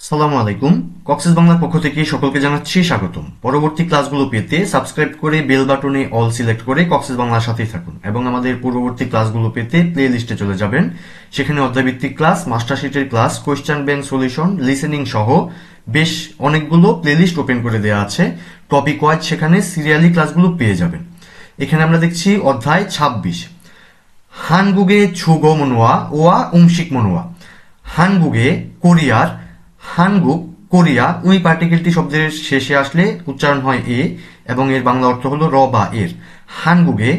সালামু আলাইকুম। কক্সেস বাংলার পক্ষ থেকে সকলকে জানাচ্ছি স্বাগতম। পরবর্তী ক্লাসগুলো পেতে সাবস্ক্রাইব করে বেল বাটনে অল সিলেক্ট করে কক্সেস বাংলার সাথেই থাকুন এবং আমাদের পূর্ববর্তী ক্লাসগুলো পেতে প্লে লিস্টে চলে যাবেন। সেখানে অধ্যায়ভিত্তিক ক্লাস, মাস্টারশিটের class, question bank solution, listening সহ বেশ অনেকগুলো প্লে লিস্ট ওপেন করে দেওয়া আছে। টপিক ওয়াইজ সেখানে সিরিয়ালি ক্লাসগুলো পেয়ে যাবেন। এখানে আমরা দেখছি অধ্যায় 26, 한국의 주거 문화 ওয়া 음식 문화। 한국의 কোরিয়ার, হানগুক কোরিয়া, ওই পার্টিকেলটি শব্দের শেষে আসলে উচ্চারণ হয় এ এবং এর বাংলা অর্থ হলো র বা এর। হানগুকে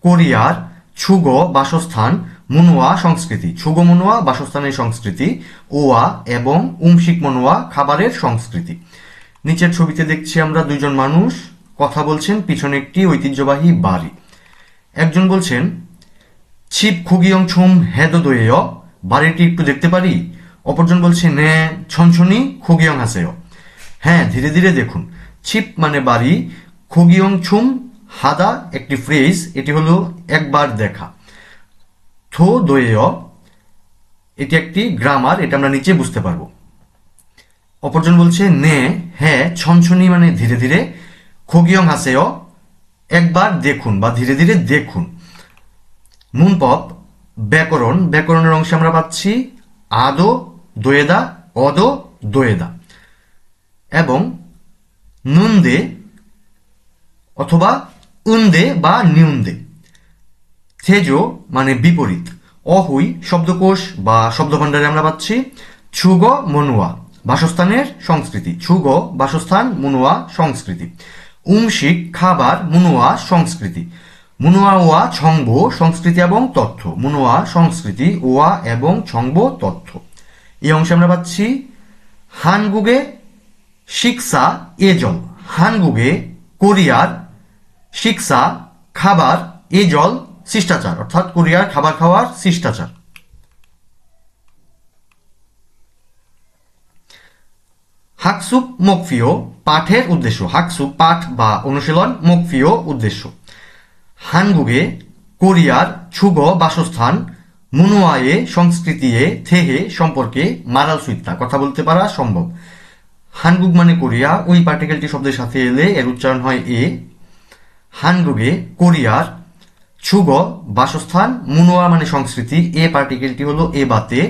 কোরিয়ার ছুগ বাসস্থান, মুনুয়া সংস্কৃতি, ছুগ মুনুয়া বাসস্থানের সংস্কৃতি, ওয়া এবং উমশিক মনুয়া খাবারের সংস্কৃতি। নিচের ছবিতে দেখছি আমরা দুইজন মানুষ কথা বলছেন, পিছনে একটি ঐতিহ্যবাহী বাড়ি। একজন বলছেন 칩 구기영 좀 해도 돼요? বাড়িটি একটু দেখতে পারি? অপরজন বলছে 네 천천히 구경하세요। হ্যাঁ, ধীরে ধীরে দেখুন। 칩 মানে বাড়ি, 구기영 좀 하다 একটি ফ্রেজ, এটি হলো একবার দেখা। 도 돼요 এটি একটি গ্রামার, এটা আমরা নিচে বুঝতে পারবো। অপরজন বলছে 네 হ্যাঁ, 천천히 মানে ধীরে ধীরে, 구경하세요 একবার দেখুন বা ধীরে ধীরে দেখুন। 문법 ব্যাকরণ, ব্যাকরণের অংশে আমরা পাচ্ছি আদো দোয়েদা, অদো দোয়েদা এবং নুনদে অথবা উন্দে বা নিউন্দে। থেজো মানে বিপরীত। অহুই শব্দকোষ বা শব্দভাণ্ডারে আমরা পাচ্ছি ছুগ মনুয়া বাসস্থানের সংস্কৃতি, ছুগ বাসস্থান, মুনুয়া সংস্কৃতি। উমশিক খাবার, মুনুয়া সংস্কৃতি। মুনুয়া ওয়া ছংব সংস্কৃতি এবং তথ্য, মুনুয়া সংস্কৃতি, ওয়া এবং ছংব তথ্য। এই অংশে আমরা পাচ্ছি হানগুগে শিক্ষা এজল, হানগুগে কোরিয়ার শিক্ষা খাবার, এজল শিষ্টাচার, অর্থাৎ কোরিয়ার খাবার খাওয়ার শিষ্টাচার। হাকসুপ মুকফিও পাঠের উদ্দেশ্য, হাকসুপ পাঠ বা অনুশীলন, মুকফিও উদ্দেশ্য। হানগুগে কোরিয়ার ছুগ বাসস্থান, মুনুয়ায়ে সংস্কৃতিয়ে, থেহে সম্পর্কে, মারাল সুইত্তা কথা বলতে পারা সম্ভব। হানগুগ মানে কোরিয়া, ওই পার্টিকেলটি শব্দের সাথে এলে এর উচ্চারণ হয় এ। হানগুগে কোরিয়ার ছুগ বাসস্থান, মুনুয়া মানে সংস্কৃতি, এ পার্টিকেলটি হলো এ বাতে,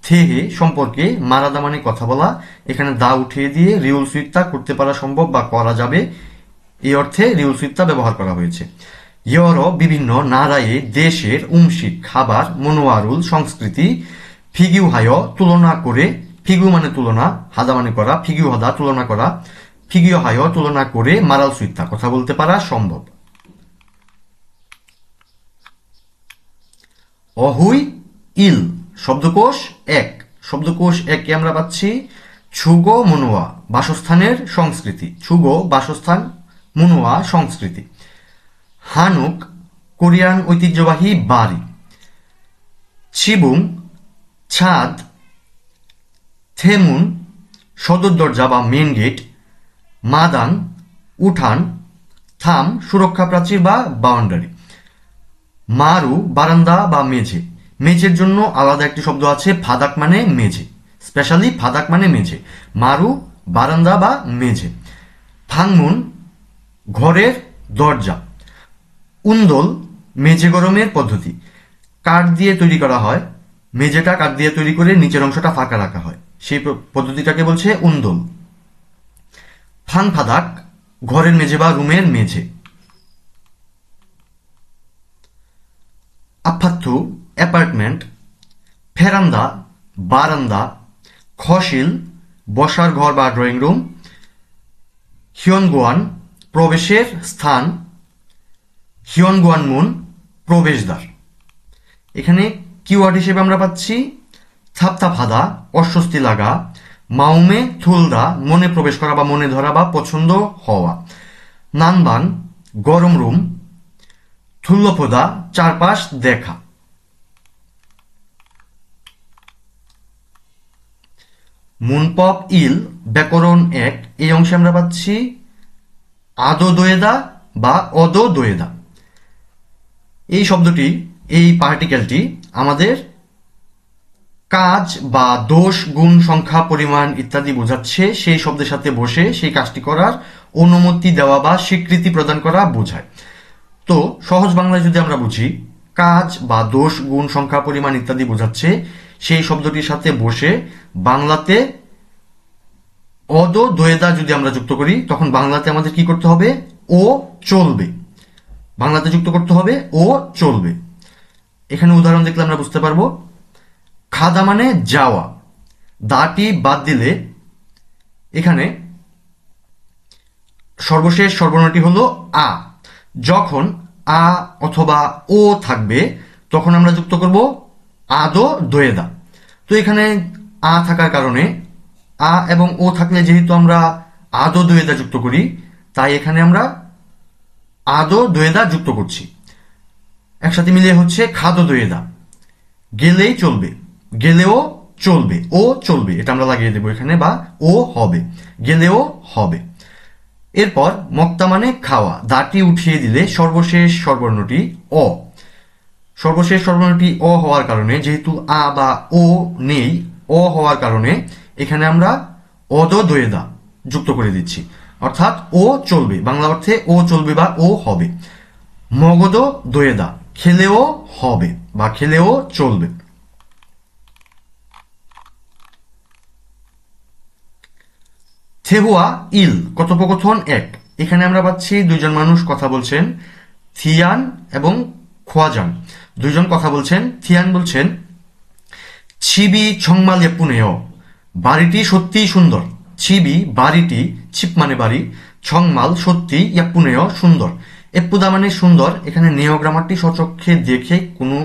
থেহে সম্পর্কে, মারাদা মানে কথা বলা, এখানে দা উঠিয়ে দিয়ে রিউল সুইত্তা করতে পারা সম্ভব বা করা যাবে, এই অর্থে রিউল সুইত্তা ব্যবহার করা হয়েছে। ইয়রো বিভিন্ন নারায়ে দেশের উমশিক খাবার, মনোয়ারুল সংস্কৃতি, ফিগিউ হায় তুলনা করে, ফিগু মানে তুলনা, হাদা মানে করা, ফিগিউ হাদা তুলনা করা, ফিগিউ হায় তুলনা করে, মারাল সুইত্তা কথা বলতে পারা সম্ভব। অহুই ইল শব্দকোষ এক, শব্দকোষ একে আমরা পাচ্ছি ছুগ মনুয়া বাসস্থানের সংস্কৃতি, ছুগ বাসস্থান, মুনুয়া সংস্কৃতি। হানুক কোরিয়ান ঐতিহ্যবাহী বাড়ি। ছিবুং ছাদ, থেমুন সদর দরজা বা মেন গেট, মাদাং উঠান, থাম সুরক্ষা প্রাচীর বা বাউন্ডারি। মারু বারান্দা বা মেঝে, মেঝের জন্য আলাদা একটি শব্দ আছে ফাদাক মানে মেঝে, স্পেশালি ফাদাক মানে মেঝে, মারু বারান্দা বা মেঝে। ফাংমুন ঘরের দরজা। উন্দোল মেঝে গরমের পদ্ধতি, কাঠ দিয়ে তৈরি করা হয়, মেঝেটা কাঠ দিয়ে তৈরি করে নিচের অংশটা ফাঁকা রাখা হয়, সেই পদ্ধতিটাকে বলছে উন্দোল। ফাং ফাদাক ঘরের মেঝে বা রুমের মেঝে। আপাত্থু অ্যাপার্টমেন্ট। ফেরান্দা বারান্দা। খসিল বসার ঘর বা ড্রয়িং রুম। হিয়নগুয়ান প্রবেশের স্থান। হিয়নগুয়ানমুন প্রবেশদ্বার। এখানে কিওয়ার্ড হিসেবে আমরা পাচ্ছি থাপথাফাদা অস্বস্তি লাগা, মাউমে থুলদা মনে প্রবেশ করা বা মনে ধরা বা পছন্দ হওয়া, নানবান গরম রুম, থুল্লফোদা চারপাশ দেখা। মুনপপ ইল ব্যাকরণ এক, এই অংশে আমরা পাচ্ছি আদো দোয়েদা বা অদো দোয়েদা। এই শব্দটি, এই পার্টিকেলটি আমাদের কাজ বা দোষ গুণ সংখ্যা পরিমাণ ইত্যাদি বোঝাচ্ছে সেই শব্দের সাথে বসে সেই কাজটি করার অনুমতি দেওয়া বা স্বীকৃতি প্রদান করা বোঝায়। তো সহজ বাংলায় যদি আমরা বুঝি, কাজ বা দোষ গুণ সংখ্যা পরিমাণ ইত্যাদি বোঝাচ্ছে সেই শব্দটির সাথে বসে বাংলাতে অদ দোয়েদা যদি আমরা যুক্ত করি, তখন বাংলাতে আমাদের কি করতে হবে? ও চলবে। বাংলাতে যুক্ত করতে হবে ও চলবে। এখানে উদাহরণ দেখলে আমরা বুঝতে পারবো। খাদা মানে যাওয়া, দাটি বাদ দিলে এখানে সর্বশেষ সর্বনামটি হলো আ। যখন আ অথবা ও থাকবে তখন আমরা যুক্ত করব আদো দোয়েদা। তো এখানে আ থাকার কারণে, আ এবং ও থাকলে যেহেতু আমরা আদো দোয়েদা যুক্ত করি, তাই এখানে আমরা আদো দোয়েদা যুক্ত করছি। একসাথে মিলিয়ে হচ্ছে খাদো দোয়েদা। গেলেই চলবে, গেলেও চলবে, ও চলবে, এটা আমরা লাগিয়ে দেবো এখানে, বা ও হবে, গেলেও হবে। এরপর মক্তা মানে খাওয়া, দাটি উঠিয়ে দিলে সর্বশেষ সর্বর্ণটি অ। সর্বশেষ সর্বর্ণটি অ হওয়ার কারণে, যেহেতু আ বা ও নেই, অ হওয়ার কারণে এখানে আমরা অদ দোয়েদা যুক্ত করে দিচ্ছি, অর্থাৎ ও চলবে, বাংলা অর্থে ও চলবে বা ও হবে। মগদ দোয়েদা, খেলেও হবে বা খেলেও চলবে। থেহুয়া ইল, কথোপকথন এক। এখানে আমরা পাচ্ছি দুইজন মানুষ কথা বলছেন, থিয়ান এবং খোয়াজাং। দুইজন কথা বলছেন। থিয়ান বলছেন, ছিবি ছংমাল এপুনেও, বাড়িটি সত্যিই সুন্দর। ছিবি বাড়িটি, ছিপ মানে বাড়ি, ছংমাল সত্যি, ইয়াপুনেও সুন্দর। এপুদা মানে সুন্দর। এখানে নেও গ্রামারটি সচক্ষে দেখে কোনো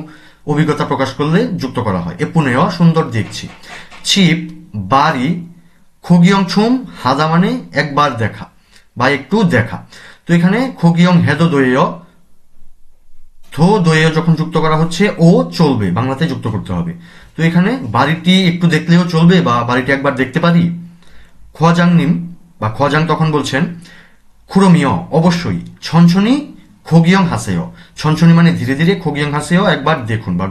অভিজ্ঞতা প্রকাশ করলে যুক্ত করা হয়। এপুনেও সুন্দর দেখছি। ছিপ বাড়ি, খগিয়ং ছুম হাদা মানে একবার দেখা বা একটু দেখা। তো এখানে খগিয়ং হেদো দোয়েয়, থো দোয়েয় যখন যুক্ত করা হচ্ছে ও চলবে, বাংলাতে যুক্ত করতে হবে। তো এখানে বাড়িটি একটু দেখলেও চলবে বা বাড়িটি একবার দেখতে পারি। খোয়াজাং নিম বা খোয়াজাং তখন বলছেন, খুরমিয় অবশ্যই, ছনছনি খগিয়ং হাসেয়। ছনছনি মানে ধীরে ধীরে, খগিয়ং হাসেয় একবার দেখুন বা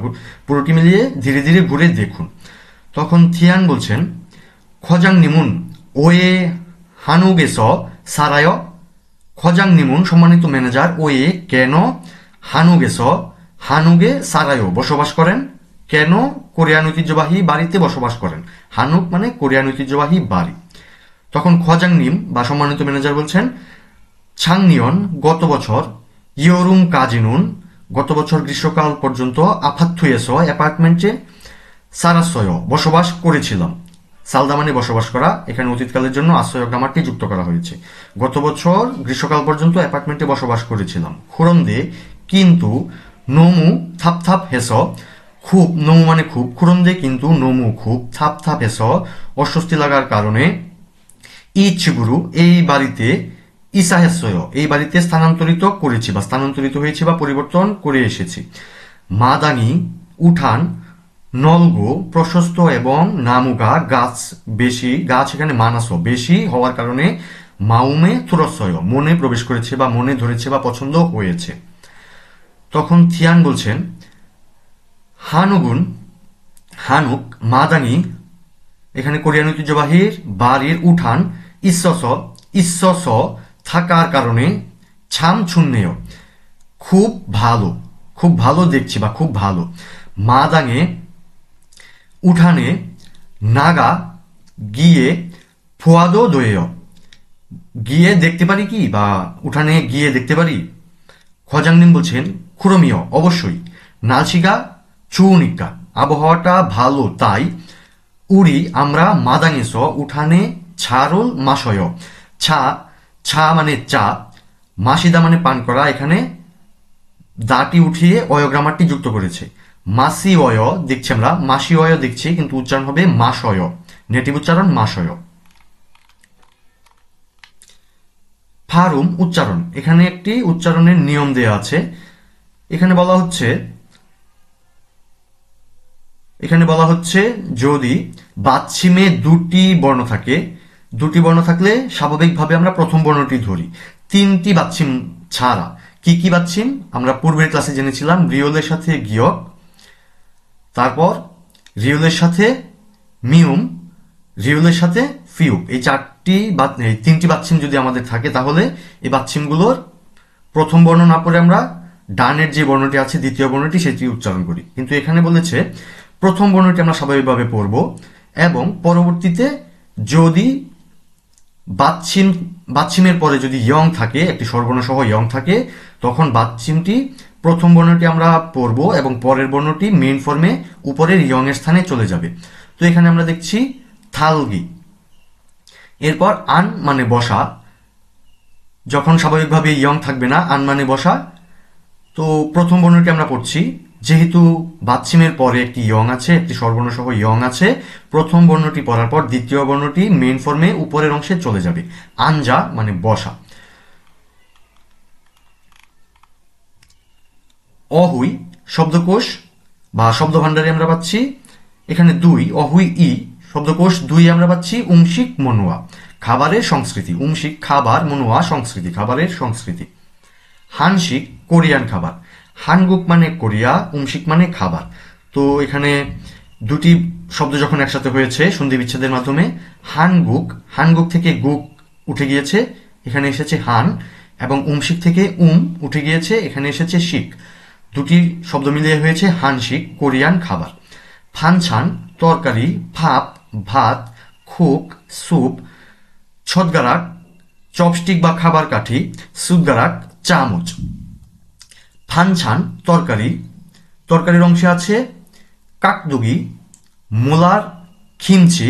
পুরোটি মিলিয়ে ধীরে ধীরে ঘুরে দেখুন। তখন থিয়ান বলছেন, খজাং নিমুন ওয়ে হানুগেস সারায়। খজাং নিমুন সম্মানিত ম্যানেজার, ওয়ে কেন, হানুগেস হানুগে সারায় বসবাস করেন। কেন? কোরিয়ান ঐতিহ্যবাহী বাড়িতে বসবাস করেন। হানুক মানে কোরিয়ান ঐতিহ্যবাহী বাড়ি। তখন খজাং নিম বা সম্মানিত ম্যানেজার বলছেন, ছাংনিয়ন গত বছর, ইয়োরুম কাজিনুন গত বছর গ্রীষ্মকাল পর্যন্ত, আফাত্থুয়েস অ্যাপার্টমেন্টে, সারাসয় বসবাস করেছিলাম। সালদা মানে বসবাস করা, এখানে অতীতকালের জন্য আশ্রয় গ্রামারটি যুক্ত করা হয়েছে। গত বছর গ্রীষ্মকাল পর্যন্ত অ্যাপার্টমেন্টে বসবাস করেছিলাম। খুরন্দে কিন্তু, নমু থাপ থাপ হেস, খুব, নমু মানে খুব, খুরন্দে কিন্তু, নমু খুব, থাপ থাপ হেস অস্বস্তি লাগার কারণে, ইচ্ছুগুরু এই বাড়িতে, ইসাহেসয় এই বাড়িতে স্থানান্তরিত করেছি বা স্থানান্তরিত হয়েছে বা পরিবর্তন করে এসেছি। মাদানি উঠান, নলগো প্রশস্ত এবং নামুগা গাছ বেশি, গাছ এখানে মানাস বেশি হওয়ার কারণে, মাউমে থুরসয় মনে প্রবেশ করেছে বা মনে ধরেছে বা পছন্দ হয়েছে। তখন থিয়ান বলছেন, হানুগুন হানুক মাদানি, এখানে কোরিয়ান ঐতিহ্যবাহীর বাড়ির উঠান, ইস্সস থাকার কারণে, ছাম ছুন্নেয় খুব ভালো, খুব ভালো দেখছি বা খুব ভালো। মাদাঙে উঠানে, নাগা গিয়ে, ফোয়াদো দোয়েয় গিয়ে দেখতে পারি কি বা উঠানে গিয়ে দেখতে পারি। খজাংনিম বলছেন, খুরমিয় অবশ্যই, নালশিগা চুনিকা আবহাওয়াটা ভালো তাই, উড়ি আমরা মাদাঙেস উঠানে, ছারল মাসয় ছা, ছা মানে চা, মাসিদা মানে পান করা, এখানে দাটি উঠিয়ে অয়গ্রামারটি যুক্ত করেছে। মাসি অয় দেখছি আমরা, মাসি অয় দেখছি, কিন্তু উচ্চারণ হবে মাসয়, নেটিভ উচ্চারণ মাসয়। ফারুম উচ্চারণ, এখানে একটি উচ্চারণের নিয়ম দেয়া আছে। এখানে বলা হচ্ছে যদি বাচ্ছিমে দুটি বর্ণ থাকে, দুটি বর্ণ থাকলে স্বাভাবিকভাবে আমরা প্রথম বর্ণটি ধরি। তিনটি বাচ্ছিম ছাড়া। কি কি বাচ্ছিম? আমরা পূর্বের ক্লাসে জেনেছিলাম রিওলের সাথে গিয়ক, তারপর রিউলের সাথে মিউম, রিউলের সাথে ফিউব, এই তিনটি বাচ্চিম যদি আমাদের থাকে তাহলে এই বাচ্চিমগুলোর প্রথম বর্ণ না পড়ে আমরা ডানের যে বর্ণটি আছে দ্বিতীয় বর্ণটি সেটি উচ্চারণ করি। কিন্তু এখানে বলেছে প্রথম বর্ণটি আমরা স্বাভাবিকভাবে পড়ব এবং পরবর্তীতে যদি বাচ্চিমের পরে যদি ইয়ং থাকে, একটি স্বরবর্ণ সহ ইয়ং থাকে, তখন বাচ্চিমটি প্রথম বর্ণটি আমরা পড়ব এবং পরের বর্ণটি মেইন ফর্মে উপরের ইয়ং এর স্থানে চলে যাবে। তো এখানে আমরা দেখছি থালগি। এরপর আন মানে বসা, যখন স্বাভাবিকভাবে ইয়ং থাকবে না, আন মানে বসা। তো প্রথম বর্ণটি আমরা পড়ছি, যেহেতু বাচ্চিমের পরে একটি ইয়ং আছে, একটি স্বরবর্ণ সহ ইয়ং আছে, প্রথম বর্ণটি পড়ার পর দ্বিতীয় বর্ণটি মেইন ফর্মে উপরের অংশে চলে যাবে। আনজা মানে বসা। অহুই শব্দকোষ বা শব্দ ভান্ডারে আমরা পাচ্ছি এখানে দুই, অহুই ই শব্দকোষ দুই আমরা পাচ্ছি উংশিক মনুয়া, খাবারের সংস্কৃতি। উংশিক খাবার, মনুয়া সংস্কৃতি, খাবারের সংস্কৃতি। হানশিক কোরিয়ান খাবার। হানগুক মানে কোরিয়া, উংশিক মানে খাবার। তো এখানে দুটি শব্দ যখন একসাথে হয়েছে সন্ধি বিচ্ছেদের মাধ্যমে, হানগুক, হানগুক থেকে গুক উঠে গিয়েছে, এখানে এসেছে হান, এবং উংশিক থেকে উঠে গিয়েছে, এখানে এসেছে শিক। দুটি শব্দ মিলিয়ে হয়েছে হানশিক কোরিয়ান খাবার। ফানছান তরকারি, ভাপ ভাত, খুক স্যুপ, ছদগারাক চপস্টিক বা খাবার কাঠি, সুদগারাক চামচ। ফানছান তরকারি, তরকারির অংশে আছে কাকদুগি, মোলার খিমচি,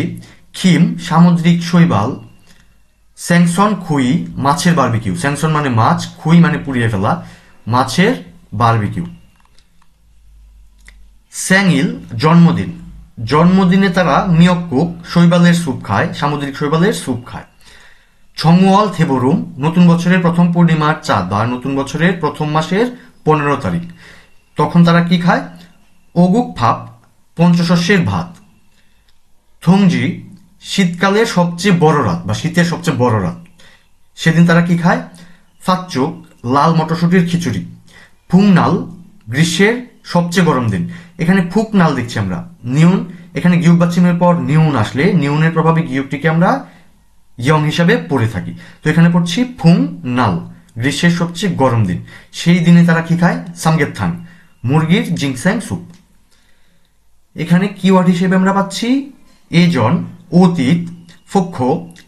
খিম সামুদ্রিক শৈবাল, স্যাংসন খুই মাছের বারবিকিউ। স্যাংসন মানে মাছ, খুই মানে পুড়িয়ে ফেলা, মাছের বারবিকিউ। স্যাংইল জন্মদিন, জন্মদিনে তারা মিয়ক্কুক শৈবালের স্যুপ খায়, সামুদ্রিক শৈবালের স্যুপ খায়। ছংওয়াল থেবরুম নতুন বছরের প্রথম পূর্ণিমার চাঁদ বা নতুন বছরের প্রথম মাসের 15 তারিখ, তখন তারা কি খায়? ওগুক ফাপ পঞ্চশস্যের ভাত। থংজি শীতকালের সবচেয়ে বড় রাত বা শীতের সবচেয়ে বড় রাত, সেদিন তারা কি খায়? ফাচ্চুক লাল মটরশুটির খিচুড়ি। ফুংনাল গ্রীষ্মের সবচেয়ে গরম দিন, এখানে ফুক নাল দেখছি আমরা, নিউন, এখানে গিউক বাচ্চিমের পর নিউন আসলে নিউনের প্রভাবে গিউকটিকে আমরা ইয়ং হিসাবে পড়ে থাকি। তো এখানে পড়ছি ফুং নাল, গ্রীষ্মের সবচেয়ে গরম দিন। সেই দিনে তারা কি খায়? সামগেথাং মুরগির জিংস্যাং স্যুপ। এখানে কিওয়ার্ড হিসেবে আমরা পাচ্ছি এজন অতীত, ফক্ষ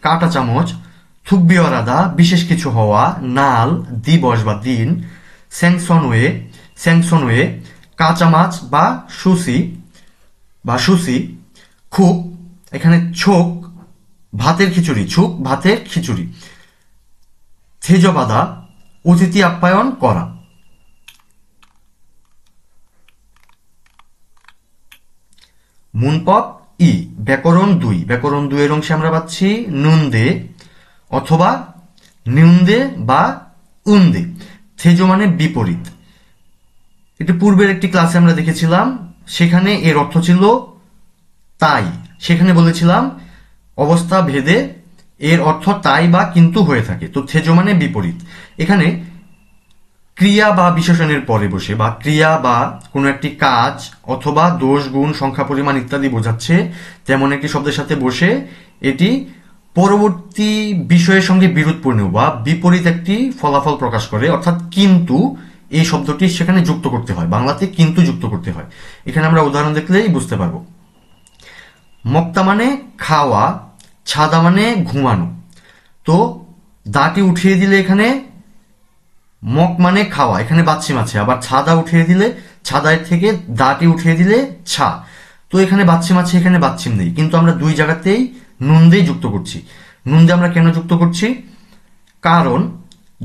কাঁটা চামচ, থুকবিওয়ারাদা বিশেষ কিছু হওয়া, নাল দিবস বা দিন, স্যাংসনওয়ে স্যাংসনওয়ে কাঁচা মাছ বা সুসি, খুব, এখানে ছোক ভাতের খিচুড়ি, ছুক ভাতের খিচুড়ি। থেজবাদা অতিথি আপ্যায়ন করা। মুনপপ ই ব্যাকরণ 2, ব্যাকরণ 2 এর অংশে আমরা পাচ্ছি নুনদে অথবা নিউন্দে বা উন্দে। থেজো মানে বিপরীত। এটি পূর্বের একটি ক্লাসে আমরা দেখেছিলাম, সেখানে এর অর্থ ছিল তাই, সেখানে বলেছিলাম অবস্থা ভেদে এর অর্থ তাই বা কিন্তু হয়ে থাকে। তো থেজো মানে বিপরীত। এখানে ক্রিয়া বা বিশেষণের পরে বসে বা ক্রিয়া বা কোনো একটি কাজ অথবা দোষ গুণ সংখ্যা পরিমাণ ইত্যাদি বোঝাচ্ছে তেমন একটি শব্দের সাথে বসে এটি পরবর্তী বিষয়ের সঙ্গে বিরোধপূর্ণ বা বিপরীত একটি ফলাফল প্রকাশ করে, অর্থাৎ কিন্তু এই শব্দটি সেখানে যুক্ত করতে হয়, বাংলাতে কিন্তু যুক্ত করতে হয়। এখানে আমরা উদাহরণ দেখলেই বুঝতে পারবো। মক্তা মানে খাওয়া, ছাদা মানে ঘুমানো। তো দাটি উঠিয়ে দিলে এখানে মক মানে খাওয়া, এখানে বাচ্চিম আছে, আবার ছাদা উঠিয়ে দিলে ছাদায় থেকে দাটি উঠিয়ে দিলে ছা। তো এখানে বাচ্চিম আছে, এখানে বাচ্চিম নেই, কিন্তু আমরা দুই জায়গাতেই নুন দিয়ে যুক্ত করছি। নুন দিয়ে আমরা কেন যুক্ত করছি? কারণ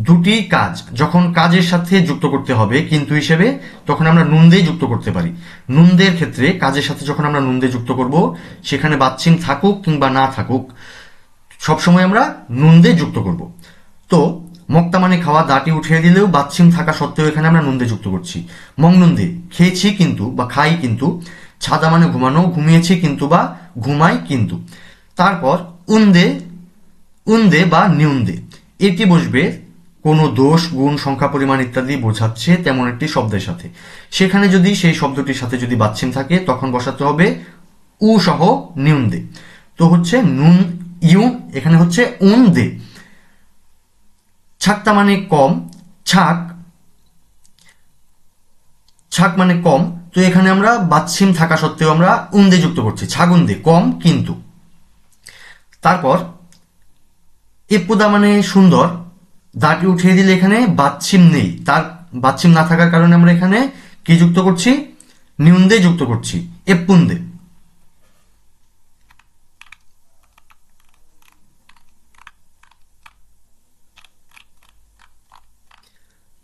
দুটি কাজ যখন কাজের সাথে যুক্ত করতে হবে কিন্তু হিসেবে, তখন আমরা নুন দিয়ে যুক্ত করতে পারি। নুন দেয়ের ক্ষেত্রে কাজের সাথে যখন আমরা নুন দিয়ে যুক্ত করব, সেখানে বাচ্চিম থাকুক কিংবা না থাকুক, সবসময় আমরা নুন দিয়ে যুক্ত করব। তো মক্তা মানে খাওয়া, দাটি উঠিয়ে দিলেও বাচ্চিম থাকা সত্ত্বেও এখানে আমরা নুন দিয়ে যুক্ত করছি। মং নুন দিয়ে খেয়েছি কিন্তু বা খাই কিন্তু। ছাদা মানে ঘুমানো, ঘুমিয়েছি কিন্তু বা ঘুমাই কিন্তু। তারপর উন্দে বা নিউন্দে, এটি বসবে কোনো দোষ গুণ সংখ্যা পরিমাণ ইত্যাদি বোঝাচ্ছে তেমন একটি শব্দের সাথে। সেখানে যদি সেই শব্দটির সাথে যদি বাচ্চিম থাকে তখন বসাতে হবে উ সহ নিউন দে। তো হচ্ছে নুন ইউন, এখানে হচ্ছে উন দে। ছাকতা মানে কম, ছাক, ছাক মানে কম। তো এখানে আমরা বাচ্ছিম থাকা সত্ত্বেও আমরা উন্দে যুক্ত করছি, ছাগুন্দে কম কিন্তু। তারপর এপুদা মানে সুন্দর, দাটি উঠিয়ে দিলে এখানে বাচ্ছিম নেই, তার বাচ্ছিম না থাকার কারণে আমরা এখানে কি যুক্ত করছি, নিউন্দে যুক্ত করছি, এপুন্দে।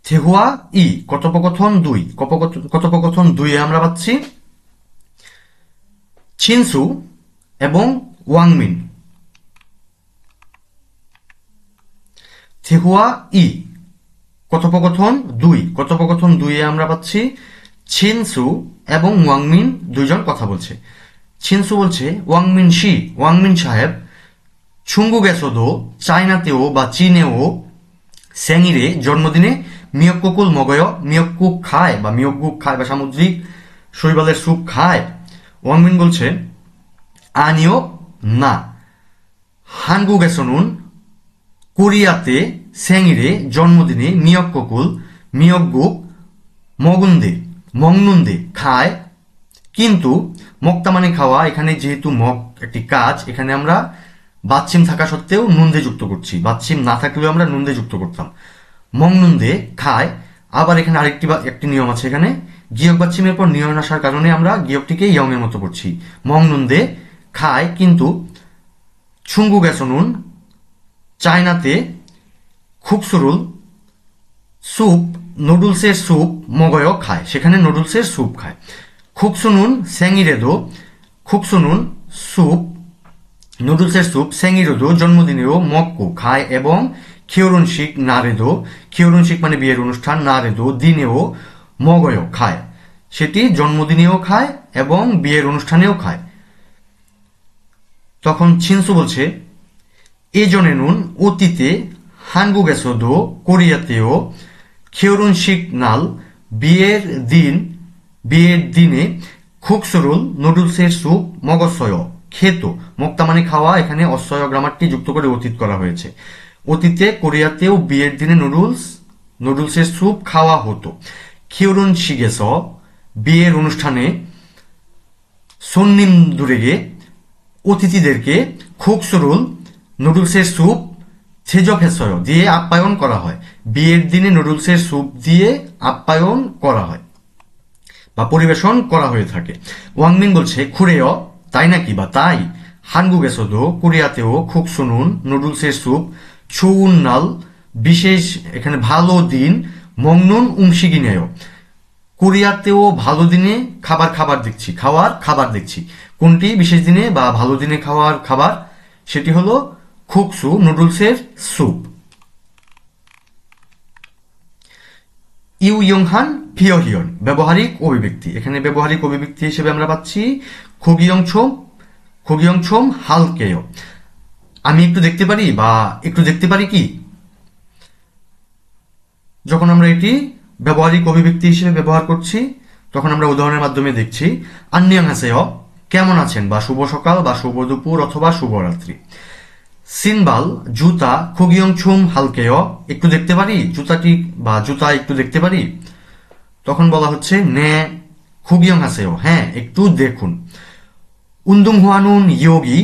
থেহুয়া ই কথোপকথন 2, কথোপকথন 2 এ আমরা পাচ্ছি ছিনসু এবং ওয়াংমিন। থেহুয়া ই কথোপকথন 2, কথোপকথন 2 এ আমরা পাচ্ছি ছিনসু এবং ওয়াংমিন দুইজন কথা বলছে। ছিনসু বলছে ওয়াংমিন সাহেব ছুঙ্গু গেসোদো চায়নাতেও বা চীনেও স্যাঙিরে জন্মদিনে মিয়ক্কুকুল মগয়, মিয়ক্কুক খায় বা সামুদ্রিক শৈবালের স্যুপ খায়। ওয়াংমিন বলছে আনিও না, হানগুগেসনুন কোরিয়াতে স্যাঙিরে জন্মদিনে মিয়ক্গুক মংনুন্দে খায়, কিন্তু মক্তা মানে খাওয়া, এখানে যেহেতু মক একটি কাজ, এখানে আমরা বাচ্ছিম থাকা সত্ত্বেও নুন্দে যুক্ত করছি, বাচ্ছিম না থাকলেও আমরা নুন্দে যুক্ত করতাম, মংনুন্দে খায়। আবার এখানে একটি নিয়ম আছে, এখানে গিয়ক বাচ্ছিমের পর নিয়ন আসার কারণে আমরা গিয়কটিকে ইয়ং এর মতো করছি, মংনুন্দে খায় কিন্তু ছুঙ্গু গেসনুন চায়নাতে খুবসুরুল স্যুপ নুডলসের স্যুপ মগয় খায়, সেখানে নুডলসের স্যুপ খায়। খুবসুনুন স্যাঙিরেদো, খুবসুনুন স্যুপ নুডলসের স্যুপ স্যাঙিরেদো জন্মদিনেও মক্কু খায় এবং খিওরুনশিক নারেদো, খিওরুনশিক মানে বিয়ের অনুষ্ঠান, নারেদো দিনেও মগয় খায়, সেটি জন্মদিনেও খায় এবং বিয়ের অনুষ্ঠানেও খায়। তখন ছিনসু বলছে এজনে নুন অতীতে হানগুগেসোদো কোরিয়াতেও খিওরুনশিক নাল বিয়ের দিনে খুকসুরুল নুডলসের স্যুপ মগসয় খেত। মক্তা মানে খাওয়া, এখানে অসয় গ্রামারটি যুক্ত করে অতীত করা হয়েছে। অতীতে কোরিয়াতেও বিয়ের দিনে নুডলসের স্যুপ খাওয়া হতো। খিওরুনশিগেস বিয়ের অনুষ্ঠানে সন্নিমদুরেগে অতিথিদেরকে খুকসুরুল নুডলসের স্যুপ থেজফেসয় দিয়ে আপ্যায়ন করা হয়, বিয়ের দিনে নুডলসের স্যুপ দিয়ে আপ্যায়ন করা হয় বা পরিবেশন করা হয়ে থাকে। ওয়াংমিন বলছে খুরেয় তাই নাকি বা তাই, হানগুগেসোদো কোরিয়াতেও খুকসুনুন নুডলসের স্যুপ ছুউন্নাল বিশেষ, এখানে ভালো দিন মংনুন উমশিগিনেয়, কোরিয়াতেও ভালো দিনে খাবার দেখছি। কোনটি বিশেষ দিনে বা ভালো দিনে খাওয়ার খাবার, সেটি হলো খুকসু নুডলসের স্যুপ। ইউ ইয়ংহান ফিওহিয়ন ব্যবহারিক অভিব্যক্তি, এখানে ব্যবহারিক অভিব্যক্তি হিসেবে আমরা পাচ্ছি খগিয়ংছোম হালকেয়, আমি একটু দেখতে পারি বা একটু দেখতে পারি কি। যখন আমরা এটি ব্যবহারিক অভিব্যক্তি হিসেবে ব্যবহার করছি তখন আমরা উদাহরণের মাধ্যমে দেখছি আন্নিয়ংহাসেয় কেমন আছেন বা শুভ সকাল বা শুভ দুপুর অথবা শুভরাত্রি। সিনবাল জুতা খগিয়ংছুম হালকেয় একটু দেখতে পারি, জুতা একটু দেখতে পারি। তখন বলা হচ্ছে নে খগিয়ংহাসেয় হ্যাঁ একটু দেখুন। উন্দুং হুয়ানুন ইয়োগি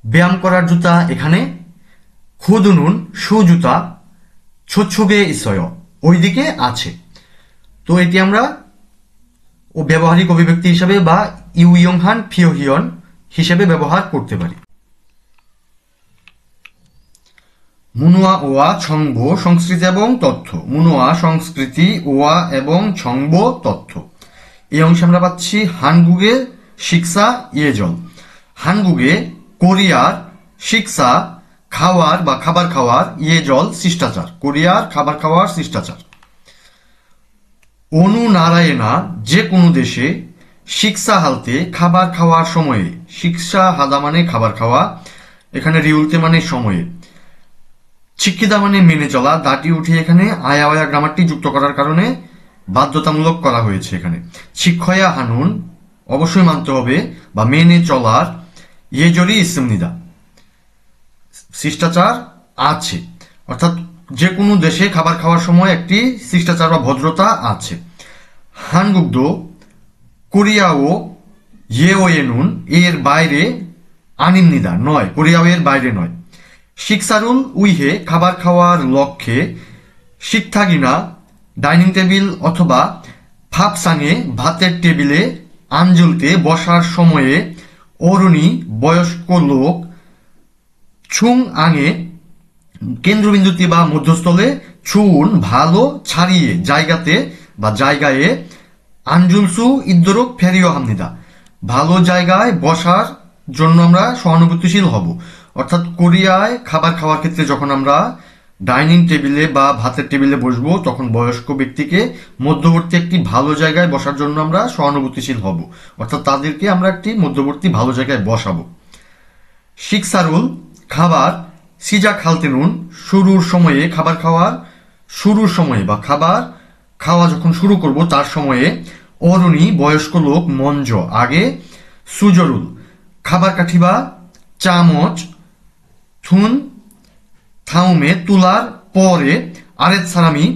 ব্যায়াম করার জুতা এখানে। খুদুনুন সুজুতা ছোচ্ছুগে ইসয় ওইদিকে আছে। তো এটি আমরা ব্যবহারিক অভিব্যক্তি হিসেবে বা ইউ ইয়ংহান ফিওহিয়ন হিসেবে ব্যবহার করতে পারি। মুনুয়া ওয়া ছংব সংস্কৃতি এবং তথ্য। মুনুয়া সংস্কৃতি, ওয়া এবং ছংব তথ্য। এই অংশে আমরা পাচ্ছি হানগুগে শিক্ষা ইয়েজল। হানগুগে কোরিয়ার শিক্ষা খাওয়ার বা খাবার খাওয়ার, ইয়েজল শিষ্টাচার, কোরিয়ার খাবার খাওয়ার শিষ্টাচার। অনু নারায়ণা যে কোনো দেশে শিক্ষা হালতে খাবার খাওয়ার সময়ে, শিক্ষা হাদা মানে খাবার খাওয়া, এখানে রিউলতে মানে সময়ে, শিক্ষিতা মানে মেনে চলা, দাটি উঠে এখানে আয়া গ্রামারটি যুক্ত করার কারণে বাধ্যতামূলক করা হয়েছে এখানে। শিক্ষয়া হানুন অবশ্যই মানতে হবে বা মেনে চলার 예절이 있습니다। শিষ্টাচার আছে, অর্থাৎ যে কোনো দেশে খাবার খাওয়ার সময় একটি শিষ্টাচার বা ভদ্রতা আছে। 한국도 কোরিয়াও 예어에는 এর বাইরে 아닙니다। নয়, কোরিয়াও এর বাইরে নয়। 식사를 위해 খাবার খাওয়ার লক্ষ্যে 식탁이나 ডাইনিং টেবিল অথবা 밥상에 ভাতের টেবিলে 앉을 때 বসার সময়ে অরুণী বয়স্ক লোক 충앙에 কেন্দ্রবিন্দুতে বা মধ্যস্থলে 추운 ভালো ছাড়িয়ে জায়গাতে বা জায়গায় 앉을 수 있도록 배려합니다। ভালো জায়গায় বসার জন্য আমরা সহানুভূতিশীল হব। অর্থাৎ কোরিয়ায় খাবার খাওয়ার ক্ষেত্রে যখন আমরা ডাইনিং টেবিলে বা ভাতের টেবিলে বসবো তখন বয়স্ক ব্যক্তিকে মধ্যবর্তী একটি ভালো জায়গায় বসার জন্য আমরা সহানুভূতিশীল হব, অর্থাৎ তাদেরকে আমরা একটি মধ্যবর্তী ভালো জায়গায় বসাবো। 식사를 খাবার 시작할 때는 শুরুর সময়ে খাবার খাওয়ার শুরুর সময়ে বা খাবার খাওয়া যখন শুরু করব তার সময়ে অরুণী বয়স্ক লোক মঞ্জ আগে সুজরুল খাবার কাঠি বা চামচ থুন থাউমে তুলার পরে আরেক সারামি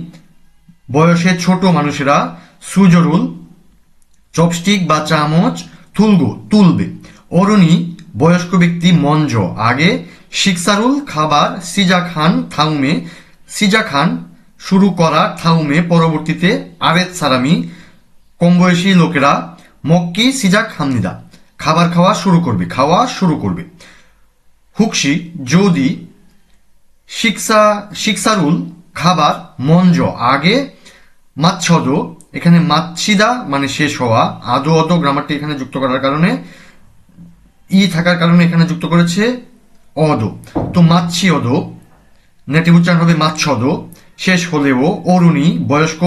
বয়সে ছোট মানুষেরা সুজরুল চপস্টিক বা চামচ তুলবে। অরুণী বয়স্ক ব্যক্তি মঞ্জ আগে 식사를 খাবার 시작한 다음에 시작한 শুরু করা থাউমে পরবর্তীতে আরেক সারামি কম বয়সী লোকেরা 먹기 시작합니다 খাবার খাওয়া শুরু করবে। 혹시 যদি 식사를 খাবার 먼저 আগে 마쳐도 এখানে 마치다 মানে শেষ হওয়া, আদো অদো গ্রামারটি এখানে যুক্ত করার কারণে থাকার কারণে এখানে যুক্ত করেছে অদো, তো 마치어도 নেটিভ উচ্চারণ হবে 마쳐도 শেষ হলেও অরুণী বয়স্ক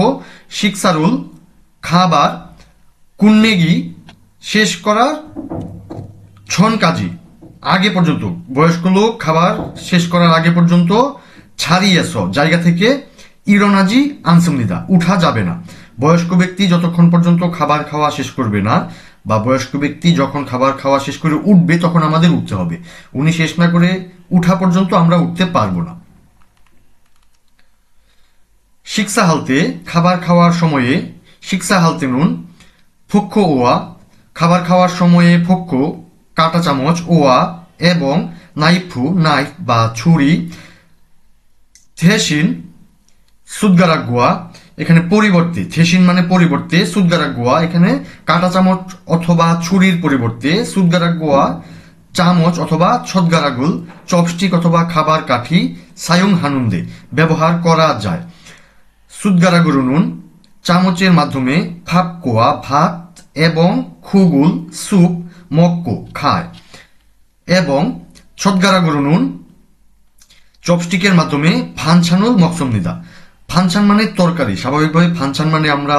식사를 খাবার 끝내기 শেষ করার 전까지 আগে পর্যন্ত বয়স্ক লোক খাবার শেষ করার আগে পর্যন্ত ছাড়িয়েছো জায়গা থেকে 일어나지 않습니다 উঠা যাবে না। বয়স্ক ব্যক্তি যতক্ষণ পর্যন্ত খাবার খাওয়া শেষ করবে না বা বয়স্ক ব্যক্তি যখন খাবার খাওয়া শেষ করে উঠবে তখন আমাদের উঠতে হবে, উনি শেষ না করে উঠা পর্যন্ত আমরা উঠতে পারবো না। 식사할 때 খাবার খাওয়ার সময়ে 식사할 때는 포크 오와 খাবার খাওয়ার সময়ে 포크 কাঁটা চামচ ওয়া এবং নাইফ বা ছুরি 대신 숟가락과 এখানে পরিবর্তে 대신 মানে পরিবর্তে 숟가락과 এখানে কাঁটা চামচ অথবা ছুরির পরিবর্তে 숟가락과 চামচ অথবা 젓가락을 চপস্টিক অথবা খাবার কাঠি 사용하는데 ব্যবহার করা যায়। 숟가락으로는 চামচের মাধ্যমে 밥과 ভাত এবং খুগুল স্যুপ 먹고 খায় এবং 젓가락으로는 চপস্টিকের মাধ্যমে 반찬을 먹습니다। 반찬 মানে তরকারি, স্বাভাবিকভাবে 반찬 মানে আমরা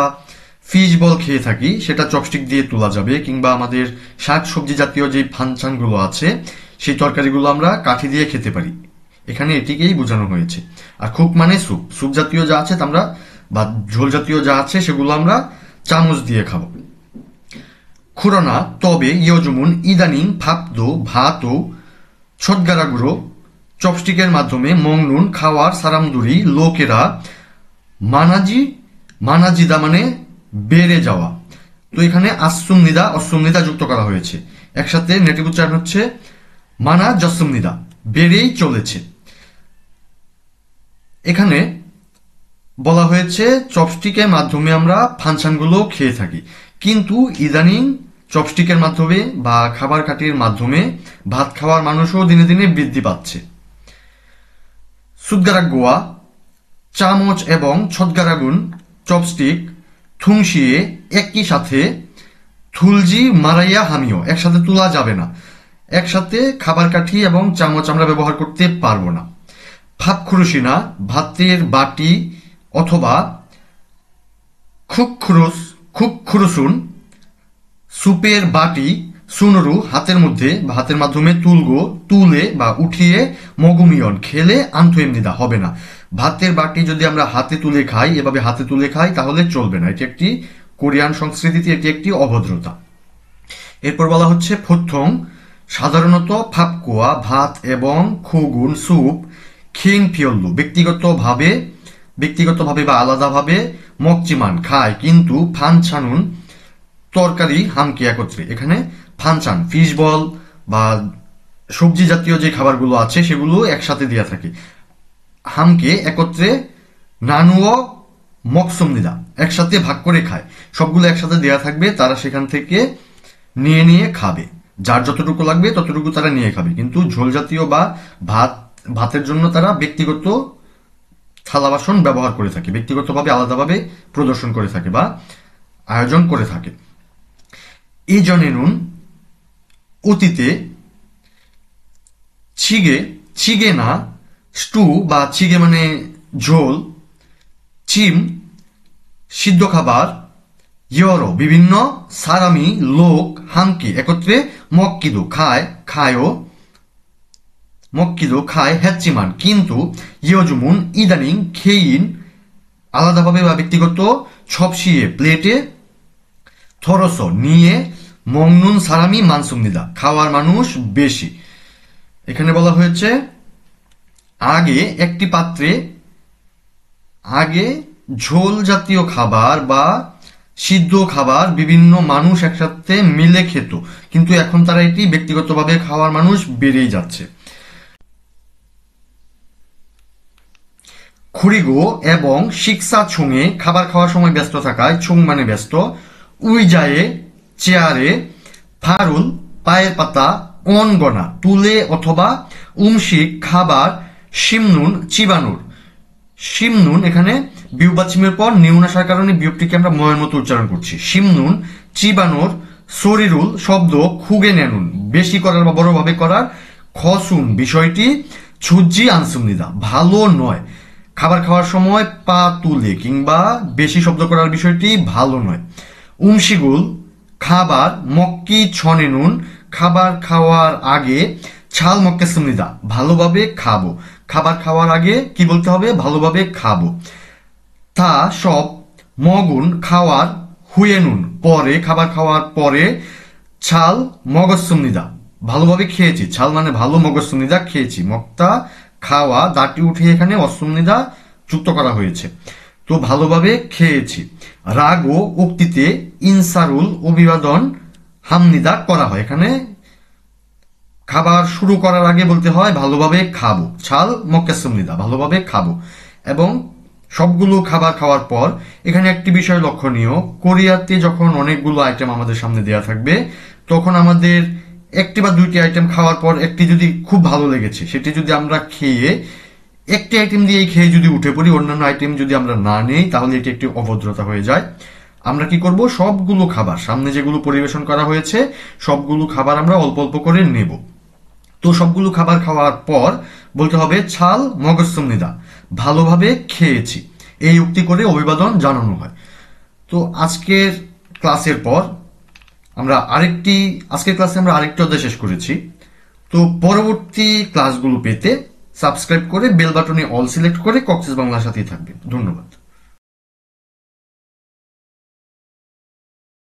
ফিশ বল খেয়ে থাকি, সেটা চপস্টিক দিয়ে তোলা যাবে, কিংবা আমাদের শাক সবজি জাতীয় যে 반찬গুলো আছে সেই তরকারিগুলো আমরা কাঠি দিয়ে খেতে পারি, এখানে এটিকেই বোঝানো হয়েছে। আর খুক মানে স্যুপ জাতীয় যা আছে আমরা বা ঝোল জাতীয় যা আছে সেগুলো আমরা চামচ দিয়ে খাবো। 그러나 তবে 요즘은 이다닝 ভাতও 젓가락으로 চপস্টিকের মাধ্যমে 먹는 খাওয়ার 사람들이 লোকেরা 많아지다 মানে বেড়ে যাওয়া, তো এখানে অসুমনিদা যুক্ত করা হয়েছে, একসাথে নেটিভ উচ্চারণ হচ্ছে 많아졌습니다 বেড়েই চলেছে। এখানে বলা হয়েছে চপস্টিকের মাধ্যমে আমরা ফানসানগুলো খেয়ে থাকি, কিন্তু ইদানিং চপস্টিকের মাধ্যমে বা খাবার কাঠির মাধ্যমে ভাত খাওয়ার মানুষও দিনে দিনে বৃদ্ধি পাচ্ছে। 숟가락과 চামচ এবং 젓가락은 চপস্টিক থুংশিয়ে একই সাথে তুলজি মারাইয়া হামিও একসাথে তোলা যাবে না, একসাথে খাবার কাঠি এবং চামচ আমরা ব্যবহার করতে পারবো না। 밥그릇이나 ভাতের বাটি অথবা 쿡크루순 সুপের বাটি সুনরু হাতের মধ্যে বা হাতের মাধ্যমে তুলে বা উঠিয়ে মগুমিয়ন খেলে আন্তঃএমনিদা হবে না। ভাতের বাটি যদি আমরা হাতে তুলে খাই, এভাবে হাতে তুলে খাই তাহলে চলবে না, এটি একটি কোরিয়ান সংস্কৃতিতে এটি একটি অভদ্রতা। এরপর বলা হচ্ছে ফথং সাধারণত ফাপকোয়া ভাত এবং খুগুন স্যুপ খিং পিয়ল্লু ব্যক্তিগতভাবে বা আলাদাভাবে মকচিমান খায়, কিন্তু ফানচানুন তরকারি হামকি একত্রে। এখানে ফানচান ফিশ বল বা সবজি জাতীয় যে খাবারগুলো আছে সেগুলো একসাথে দেওয়া থাকে। হামকে একত্রে নানুও মকসুমনিদা একসাথে ভাগ করে খায়, সবগুলো একসাথে দেওয়া থাকবে, তারা সেখান থেকে নিয়ে নিয়ে খাবে, যার যতটুকু লাগবে ততটুকু তারা নিয়ে খাবে, কিন্তু ঝোল জাতীয় বা ভাতের জন্য তারা ব্যক্তিগত থালা বাসন ব্যবহার করে থাকে, ব্যক্তিগতভাবে আলাদাভাবে প্রদর্শন করে থাকে বা আয়োজন করে থাকে। এই জনেনুন অতীতে চিগে না স্টু বা চিগে মানে ঝোল, চিম সিদ্ধ খাবার, ইয়রো বিভিন্ন, সারামি লোক, হামকি একত্রে মক্কিদো খায় হ্যাচিমান, কিন্তু ইয়জুমুন ইদানিং খেইন আলাদাভাবে বা ব্যক্তিগত ছপসিয়ে প্লেটে থরস নিয়ে মংনুন সারামি মানসুমনিদা খাওয়ার মানুষ বেশি। এখানে বলা হয়েছে আগে একটি পাত্রে ঝোল জাতীয় খাবার বা সিদ্ধ খাবার বিভিন্ন মানুষ একসাথে মিলে খেত, কিন্তু এখন তারা এটি ব্যক্তিগতভাবে খাওয়ার মানুষ বেড়েই যাচ্ছে। খুরিগো এবং শিক্ষা ছুঙে খাবার খাওয়ার সময় ব্যস্ত থাকায়, ছুং মানে ব্যস্ত, উইজায়ে চেয়ারে, ফারুল পায়ের পাতা, অনগনা তুলে অথবা উমশিক খাবার, শিমনুন এখানে বিয়োগ বা চিমের পর নিউন আসার কারণে বিয়োগটিকে আমরা ময়ের মতো উচ্চারণ করছি। শিমনুন চিবানোর, শরীরুল শব্দ, খুগে নেনুন বেশি করার বা বড়ভাবে করার, খসুন বিষয়টি, ছুজি আনসুমনিদা ভালো নয়, খাবার খাওয়ার সময় পা তুলে কিংবা বেশি শব্দ করার বিষয়টি ভালো নয়। উমশিগুল খাবার, মক্কি ছনেনুন খাবার খাওয়ার আগে, ছাল মক্কে সুমনিদা ভালোভাবে খাবো, খাবার খাওয়ার আগে কি বলতে হবে, ভালোভাবে খাবো। তা সব মগুন খাওয়ার, হুয়েনুন পরে, খাবার খাওয়ার পরে, ছাল মগসুমনিদা ভালোভাবে খেয়েছি, ছাল মানে ভালো, মগসুমনিদা খেয়েছি, মক্তা খাওয়া দাঁটি উঠে এখানে অসুমনিদা যুক্ত করা হয়েছে, তো ভালোভাবে খেয়েছি। রাগ ও উক্তিতে ইনসারুল অভিবাদন হামনিদা করা হয়, এখানে খাবার শুরু করার আগে বলতে হয় ভালোভাবে খাবো, ছাল মক্কাসুমনিদা ভালোভাবে খাবো। এবং সবগুলো খাবার খাওয়ার পর এখানে একটি বিষয় লক্ষণীয়, কোরিয়াতে যখন অনেকগুলো আইটেম আমাদের সামনে দেয়া থাকবে তখন আমাদের একটি বা দুইটি আইটেম খাওয়ার পর একটি যদি খুব ভালো লেগেছে সেটি যদি আমরা একটি আইটেম দিয়ে খেয়ে যদি উঠে পড়ি, অন্যান্য আইটেম যদি আমরা না নেই তাহলে এটি একটি অভদ্রতা হয়ে যায়। আমরা কি করব, সবগুলো খাবার সামনে যেগুলো পরিবেশন করা হয়েছে সবগুলো খাবার আমরা অল্প অল্প করে নেব। তো সবগুলো খাবার খাওয়ার পর বলতে হবে ছাল মগসুমনিদা ভালোভাবে খেয়েছি, এই উক্তি করে অভিবাদন জানানো হয়। তো আজকের ক্লাসে আমরা আরেকটি অধ্যায় শেষ করেছি। তো পরবর্তী ক্লাসগুলো পেতে সাবস্ক্রাইব করে বেল বাটনে অল সিলেক্ট করে কক্সেস বাংলার সাথেই থাকবেন। ধন্যবাদ।